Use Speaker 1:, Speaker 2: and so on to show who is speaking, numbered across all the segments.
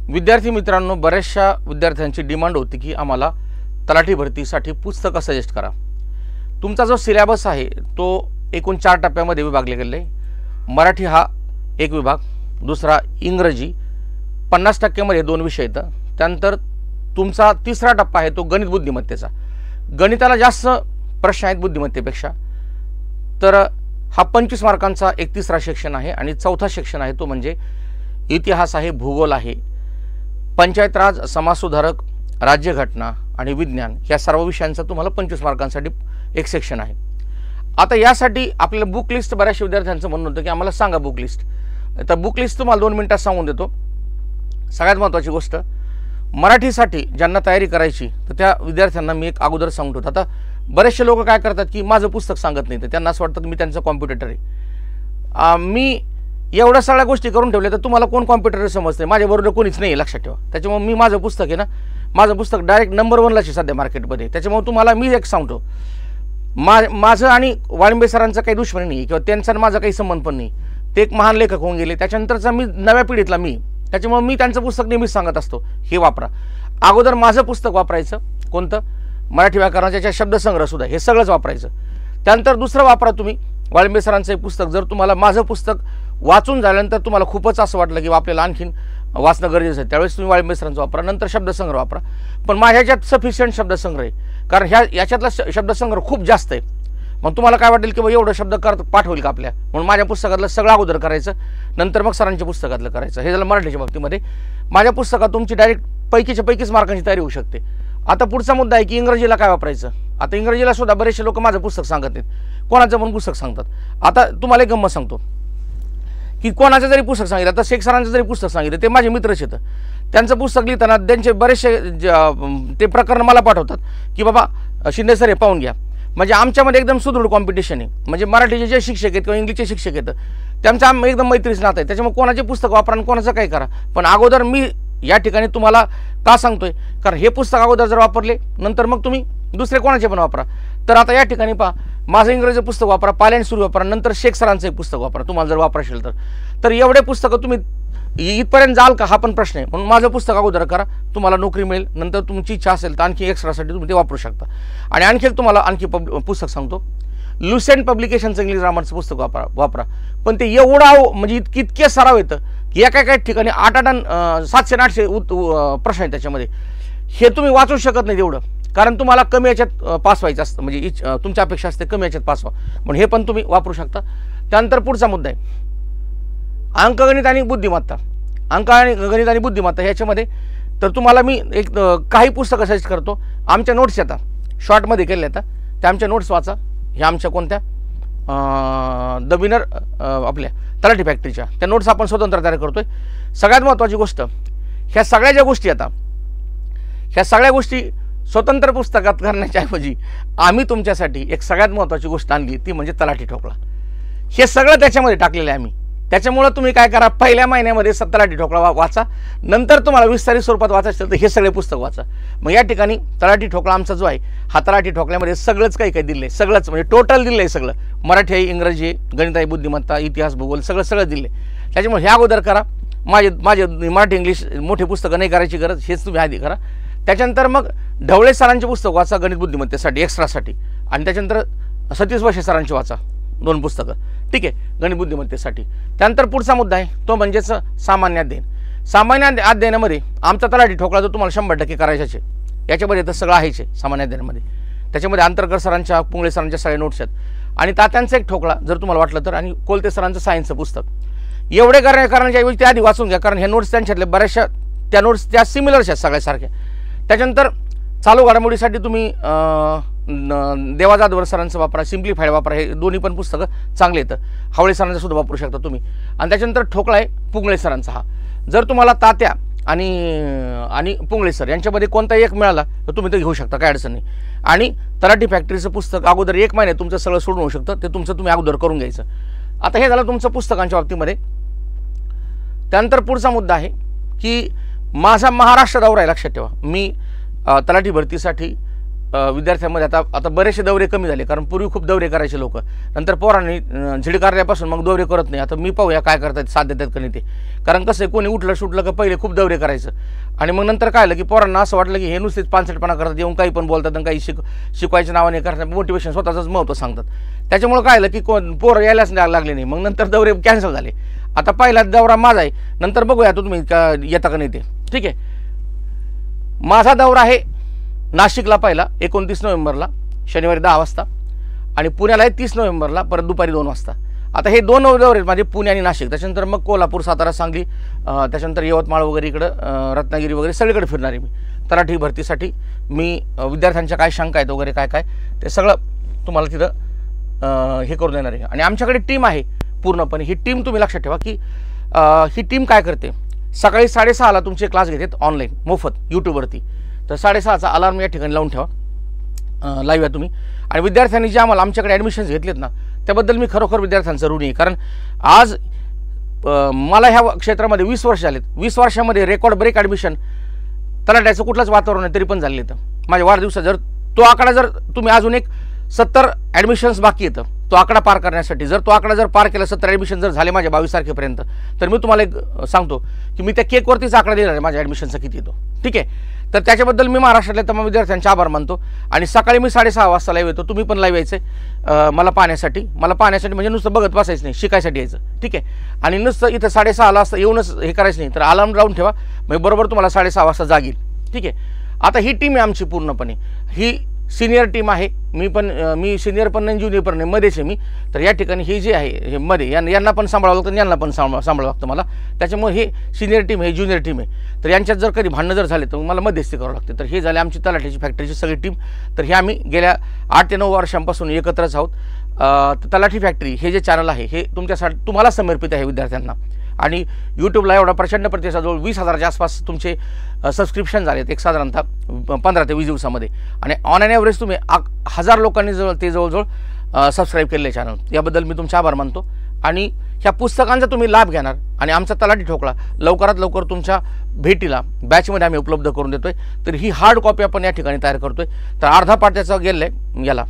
Speaker 1: विद्यार्थी मित्रांनो, बऱ्याचशा विद्यार्थ्यांची डिमांड होती की आम्हाला तलाठी भरतीसाठी पुस्तकं सजेस्ट करा। तुमचा जो सिलेबस आहे तो एकूण 4 टप्प्यामध्ये विभागले गेले आहे। मराठी हा एक विभाग, दुसरा इंग्रजी 50% मध्ये 2 विषय येतात। त्यानंतर तुमचा तिसरा टप्पा आहे तो गणित बुद्धिमत्तेचा। गणिताला जास्त प्रश्न आहेत बुद्धिमत्तेपेक्षा, तर हा 25 मार्कांचा एक तिसरा सेक्शन आहे आणि चौथा सेक्शन आहे तो म्हणजे इतिहास आहे, भूगोल आहे, पंचायत राज, समाज सुधारक, राज्यघटना आणि विज्ञान या सर्व विषयांचा तुम्हाला 25 मार्कांसाठी एक सेक्शन आहे। आता यासाठी आपल्याला बुक लिस्ट बऱ्याचशा विद्यार्थ्यांचं म्हणणं होतं की आम्हाला सांगा बुक लिस्ट। तर बुक लिस्ट तुम्हाला 2 मिनिटात सांगून देतो। सगळ्यात महत्त्वाची गोष्ट, मराठीसाठी ज्यांना तयारी करायची तर त्या विद्यार्थ्यांना मी एक अगोदर सांगतो। आता बरेचसे लोक काय करतात की माझं पुस्तक सांगत नाही, तर त्यांना असं वाटतं की मी त्यांचा कॉम्पिटिटर आहे। मी एवढ्या सगळ्या गोष्टी करून ठेवल्या तर तुम्हाला कोण कॉम्पिटिटर समजते, माझ्याबरोबर कोणीच नाही, लक्षात ठेवा। त्याच्यामुळे मी माझं पुस्तक आहे ना, माझं पुस्तक डायरेक्ट नंबर 1लाच आहे सध्या मार्केटमध्ये। त्याच्यामुळे तुम्हाला मी एक सांगतो, माझं आणि वाळिंबे सरांचं काही दुश्मनी नाही किंवा त्यांचा माझा काही संबंध पण नाही। ते एक महान लेखक होऊन गेले, त्याच्यानंतरचा मी नव्या पिढीतला मी, त्याच्यामुळे मी त्यांचं पुस्तक नेहमीच सांगत असतो हे वापरा। अगोदर माझं पुस्तक वापरायचं, कोणतं, मराठी व्याकरणाच्या शब्दसंग्रह सुद्धा, हे सगळंच वापरायचं। त्यानंतर दुसरं वापरा तुम्ही वाळिंबे सरांचं एक पुस्तक। जर तुम्हाला माझं पुस्तक वाचून झाल्यानंतर तुम्हाला खूपच असं वाटलं की आपल्याला आणखीन वाचणं गरजेचं आहे, त्यावेळेस तुम्ही वाळिंबे सरांचं वापरा। नंतर शब्दसंग्रह वापरा, पण माझ्या ह्याच्यात सफिशियंट शब्दसंग्रह आहे, कारण याच्यातला शब्दसंग्रह खूप जास्त आहे। मग तुम्हाला काय वाटेल की एवढं शब्द पाठवेल का आपल्या, म्हणून माझ्या पुस्तकातलं सगळं अगोदर करायचं, नंतर मग सरांच्या पुस्तकातलं करायचं। हे झालं मराठीच्या बाबतीमध्ये। माझ्या पुस्तकात तुमची डायरेक्ट पैकीच्या पैकीच मार्कांची तयारी होऊ शकते। आता पुढचा मुद्दा आहे की इंग्रजीला काय वापरायचं। आता इंग्रजीला सुद्धा बरेचसे लोक माझं पुस्तक सांगत नाहीत, कोणाचं पण पुस्तक सांगतात। आता तुम्हाला एक गंमत सांगतो की कोणाचं जरी पुस्तक सांगितलं, तर शेख सरांचं जरी पुस्तक सांगितलं, ते माझे मित्रच येतं, त्यांचं पुस्तक लिहिताना त्यांचे बरेचसे ते प्रकरण मला पाठवतात की बाबा शिंदे सर हे पाहून घ्या। म्हणजे आमच्यामध्ये एकदम सुदृढ कॉम्पिटिशन आहे। म्हणजे मराठीचे जे शिक्षक आहेत किंवा इंग्लिशचे शिक्षक आहेत त्यांचं एकदम मैत्रीच नातं आहे। त्याच्यामुळे कोणाचे पुस्तक वापरा आणि कोणाचं काही करा, पण अगोदर मी या ठिकाणी तुम्हाला का सांगतोय, कारण हे पुस्तक अगोदर जर वापरले नंतर मग तुम्ही दुसरे कोणाचे पण वापरा। तर आता या ठिकाणी पहा, माझं इंग्रजी पुस्तक वापरा, पाल्यान सुरू वापरा, नंतर शेख सरांचं एक पुस्तक वापरा तुम्हाला जर वापराशील तर एवढे पुस्तकं तुम्ही इथपर्यंत जाल का हा पण प्रश्न आहे। म्हणून माझं पुस्तक अगोदर करा, तुम्हाला नोकरी मिळेल। नंतर तुमची इच्छा असेल तर आणखी एक्स्ट्रासाठी तुम्ही ते वापरू शकता। आणि आणखी एक तुम्हाला पुस्तक सांगतो, लुसेंट पब्लिकेशनचं इंग्लिश ग्रामरचं पुस्तक वापरा, पण ते एवढं म्हणजे इतके सराव येतं की एका ठिकाणी 700 आणि 800 प्रश्न आहेत त्याच्यामध्ये। हे तुम्ही वाचू शकत नाही एवढं, कारण तुम्हाला कमी याच्यात पास व्हायचं असतं, म्हणजे तुमची अपेक्षा असते कमी याच्यात पास व्हा, पण हे पण तुम्ही वापरू शकता। त्यानंतर पुढचा मुद्दा आहे अंकगणित आणि बुद्धिमत्ता। अंकगणित आणि बुद्धिमत्ता ह्याच्यामध्ये तर तुम्हाला मी एक काही पुस्तकं सजेस्ट करतो। आमच्या नोट्स येतात, शॉर्टमध्ये केल्या येतात, त्या आमच्या नोट्स वाचा। ह्या आमच्या कोणत्या द विनर आपल्या तलाठी फॅक्टरीच्या त्या नोट्स आपण स्वतंत्र तयार करतोय। सगळ्यात महत्त्वाची गोष्ट, ह्या सगळ्या ज्या गोष्टी आता ह्या सगळ्या गोष्टी स्वतंत्र पुस्तकात करण्याच्या ऐवजी आम्ही तुमच्यासाठी एक सगळ्यात महत्त्वाची गोष्ट आणली, ती म्हणजे तलाठी ठोकळा। हे सगळं त्याच्यामध्ये टाकलेलं आहे आम्ही। त्याच्यामुळे तुम्ही काय करा, पहिल्या महिन्यामध्ये तलाठी ठोकळा वाचा, नंतर तुम्हाला विस्तारित स्वरूपात वाचायचं असेल तर हे सगळे पुस्तक वाचा। मग या ठिकाणी तलाठी ठोकळा आमचा जो आहे, हा तलाठी ठोकळ्यामध्ये सगळंच काही दिलं आहे, सगळंच म्हणजे टोटल दिलं आहे सगळं। मराठी आहे, इंग्रजी आहे, गणित आहे, बुद्धिमत्ता, इतिहास, भूगोल सगळं दिलं आहे। त्याच्यामुळे ह्या अगोदर करा। माझे मराठी इंग्लिश मोठे पुस्तकं नाही करायची गरज, हेच तुम्ही आधी करा। त्याच्यानंतर मग ढवळे सरांचे पुस्तक वाचा गणित बुद्धिमत्तेसाठी एक्स्ट्रासाठी, आणि त्याच्यानंतर सतीश वशे सरांची वाचा 2 पुस्तकं, ठीक आहे, गणित बुद्धिमत्तेसाठी। त्यानंतर पुढचा मुद्दा आहे तो म्हणजेच सामान्य अध्ययन। सामान्य अध्ययनामध्ये आमचा तलाठी ठोकळा जो तुम्हाला 100% करायचाच आहे, याच्यामध्ये तर सगळं आहेच आहे सामान्य अध्ययनामध्ये। त्याच्यामध्ये आंतरकर सरांच्या, पुंगळे सरांच्या सगळ्या नोट्स आहेत, आणि तात्यांचा एक ठोकळा जर तुम्हाला वाटलं तर, आणि कोलते सरांचं सायन्सचं पुस्तक। एवढे करण्याच्या ऐवजी ते आधी वाचून घ्या, कारण ह्या नोट्स त्यांच्यातल्या बऱ्याचशा त्या नोट्स त्या सिमिलरच आहेत सगळ्यासारख्या। त्याच्यानंतर चालू घडामोडीसाठी तुम्ही देवा जाधवर सरांचं वापरा, सिम्प्लिफाईड वापरा, हे दोन्ही पण पुस्तकं चांगले येतं। हावळे सरांचं सुद्धा वापरू शकता तुम्ही। आणि त्याच्यानंतर ठोकळा आहे पुंगळे सरांचा। हा जर तुम्हाला तात्या आणि पुंगळे सर यांच्यामध्ये कोणताही एक मिळाला तर तुम्ही ते घेऊ शकता, काय अडचण नाही। आणि तलाठी फॅक्टरीचं पुस्तक अगोदर 1 महिन्यात तुमचं सगळं सोडून होऊ शकतं, ते तुमचं तुम्ही अगोदर करून घ्यायचं। आता हे झालं तुमचं पुस्तकांच्या बाबतीमध्ये। त्यानंतर पुढचा मुद्दा आहे की माझा महाराष्ट्र दौरा आहे, लक्षात ठेवा। मी तलाठी भरतीसाठी विद्यार्थ्यांमध्ये आता बरेचसे दौरे कमी झाले, कारण पूर्वी खूप दौरे करायचे लोक, नंतर पोरांनी झिडकारल्यापासून मग दौरे करत नाही. आता मी पाहूया काय करतात, साथ देतात का नाही ते. कारण कसं आहे, कोणी उठलं सुटलं का पहिले खूप दौरे करायचं, आणि मग नंतर काय आलं की पोरांना असं वाटलं की हे नुसतेच पानसटपणा करतात, येऊन काही पण बोलतात आणि काही शिकवायच्या नावाने करतात, मोटिवेशन स्वतःचंच महत्त्व सांगतात. त्याच्यामुळे काय आलं की पोरं यायलाच लागले नाही, मग नंतर दौरे कॅन्सल झाले. आता पहिला दौरा माझा आहे, नंतर बघूया तो तुम्ही येता का नाही ते. ठीक आहे, माझा दौरा आहे नाशिकला पहिला 29 नोव्हेंबरला शनिवारी 10 वाजता, आणि पुण्याला आहे 30 नोव्हेंबरला परत दुपारी 2 वाजता. आता हे 2 दौरे आहेत माझे, पुणे आणि नाशिक. त्याच्यानंतर मग कोल्हापूर, सातारा, सांगली, त्याच्यानंतर यवतमाळ वगैरे इकडं रत्नागिरी वगैरे सगळीकडे फिरणार आहे मी तलाठी भरतीसाठी. मी विद्यार्थ्यांच्या काय शंका आहेत वगैरे काय ते सगळं तुम्हाला तिथं हे करून देणार आहे. आणि आमच्याकडे टीम आहे पूर्णपणे. ही टीम तुम्ही लक्षात ठेवा की ही टीम काय करते, सकाळी 6:30ला तुमचे क्लास घेतात ऑनलाईन मोफत यूट्यूबवरती. तर 6:30चा अलार्म या ठिकाणी लावून ठेवा, लाईव्ह आहे तुम्ही. आणि विद्यार्थ्यांनी जे आमच्याकडे ॲडमिशन्स घेतलेत ना, त्याबद्दल मी खरोखर विद्यार्थ्यांचं ऋणी आहे. कारण आज मला ह्या क्षेत्रामध्ये 20 वर्ष झालेत. 20 वर्षामध्ये रेकॉर्ड ब्रेक ॲडमिशन तलाट्याचं कुठलंच वातावरण आहे तरी पण झाले. तर माझ्या वाढदिवसात जर तो आकडा जर तुम्ही अजून एक 70 ॲडमिशन्स बाकी येतं तो आकडा पार करण्यासाठी, जर तो आकडा जर पार केला, 70 ॲडमिशन जर झाले माझ्या 22 तारखेपर्यंत, तर मी तुम्हाला एक सांगतो की मी त्या केकवरतीच आकडा देणार आहे माझ्या ॲडमिशनचा किती येतो. ठीक आहे, तर त्याच्याबद्दल मी महाराष्ट्रातल्या तमाम विद्यार्थ्यांचे आभार मानतो. आणि सकाळी मी 6:30 वाजता लाईव्ह येतो, तुम्ही पण लाईव्ह यायचं मला पाहण्यासाठी म्हणजे नुसतं बघत बसायचं नाही, शिकायसाठी यायचं. ठीक आहे, आणि नुसतं इथं 6:30 वाजता येऊनच हे करायचं नाही, तर अलार्म लावून ठेवा, मग बरोबर तुम्हाला 6:30 वाजता जागील. ठीक आहे, आता ही टीम आहे आमची पूर्णपणे, ही सिनियर टीम आहे. मी सिनियर पण नाही, ज्युनियर पण नाही, मध्येच आहे मी. तर या ठिकाणी ही जी आहे हे मध्ये यांना पण सांभाळावं लागतं, यांना पण सांभाळावं लागतं मला. त्याच्यामुळे हे सिनियर टीम आहे, ज्युनियर टीम आहे. तर यांच्यात जर कधी भांडणं जर झाले तर मला मध्यस्थी करावं लागते. तर हे झाले आमची तलाठीची फॅक्टरीची सगळी टीम. तर हे आम्ही गेल्या 8 ते 9 वर्षांपासून एकत्रच आहोत. तलाठी फॅक्टरी हे जे चॅनल आहे हे तुम्हाला समर्पित आहे विद्यार्थ्यांना. आणि यूट्यूबला एवढा प्रचंड प्रतिसाद, जवळ 20,000च्या आसपास तुमचे सबस्क्रिप्शन झालेत एक साधारणतः 15 ते 20 दिवसामध्ये. आणि ऑन अँड ॲव्हरेज तुम्ही 1000 लोकांनी जवळजवळ सबस्क्राईब केलेले चॅनल, याबद्दल मी तुमचे आभार मानतो. आणि ह्या पुस्तकांचा तुम्ही लाभ घेणार. आणि आमचा तलाठी ठोकळा लवकरात लवकर तुमच्या भेटीला बॅचमध्ये आम्ही उपलब्ध करून देतोय. तर ही हार्ड कॉपी आपण या ठिकाणी तयार करतोय. तर अर्धा पार्ट त्याचा गेला आहे याला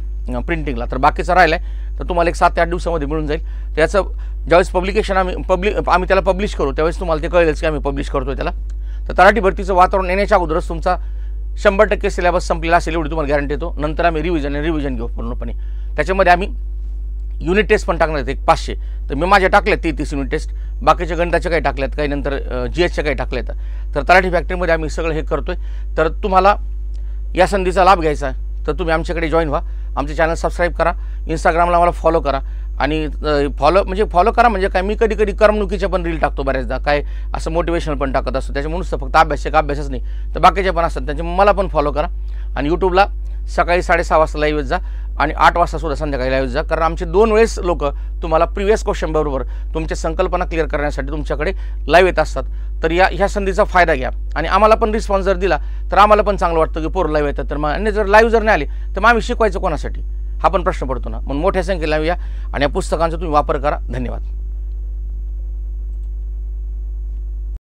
Speaker 1: प्रिंटिंगला, तर बाकीचा राहिला आहे. तर तुम्हाला एक 7 ते 8 दिवसामध्ये मिळून जाईल. त्याचं ज्यावेळेस पब्लिकेशन आम्ही त्याला पब्लिश करू त्यावेळेस तुम्हाला ते कळेलच की आम्ही पब्लिश करतोय त्याला. तर तलाठी भरतीचं वातावरण येण्याच्या अगोदरच तुमचा 100% सिलेबस संपलेला असेल एवढी तुम्हाला गॅरंटी देतो. नंतर आम्ही रिव्हिजन घेऊ पूर्णपणे. त्याच्यामध्ये आम्ही युनिट टेस्ट पण टाकणार आहेत एक 500. तर मी माझ्या टाकल्यात 30 युनिट टेस्ट, बाकीच्या गणिताचे काही टाकल्यात, काही नंतर GSचे काही टाकल्यात. तर तलाठी फॅक्टरीमध्ये आम्ही सगळं हे करतोय. तर तुम्हाला या संधीचा लाभ घ्यायचा तर तुम्ही आमच्याकडे जॉईन व्हा. आमचे चॅनल सबस्क्राईब करा, इंस्टाग्रामला मला फॉलो करा. आणि फॉलो करा म्हणजे काय, मी कधी करमणुकीच्या पण रील टाकतो बऱ्याचदा, काय असं मोटिवेशनल पण टाकत असतो. त्याच्यामुळेच फक्त अभ्यासच नाही तर बाकीचे पण असतात, त्याच्यामुळे मला पण फॉलो करा. आणि यूट्यूबला सकाळी 6:30 वाजता लाईव्ह जा आणि 8 वाजता सुद्धा संध्याकाळी लाईव्ह जा. कारण आमचे 2 वेळेस लोक तुम्हाला प्रिव्हियस क्वेश्चन बरोबर तुमच्या संकल्पना क्लिअर करण्यासाठी तुमच्याकडे लाईव्ह येत असतात. तर ह्या संधीचा फायदा घ्या. आणि आम्हाला पण रिस्पॉन्स जर दिला तर आम्हाला पण चांगलं वाटतं की पोरं लाईव्ह येतात. तर मग आणि जर लाईव्ह जर नाही आले तर मग आम्ही शिकवायचं कोणासाठी, हा पण प्रश्न पडतो ना. म्हणून मोठ्या संख्येला या आणि या पुस्तकांचा तुम्ही वापर करा. धन्यवाद.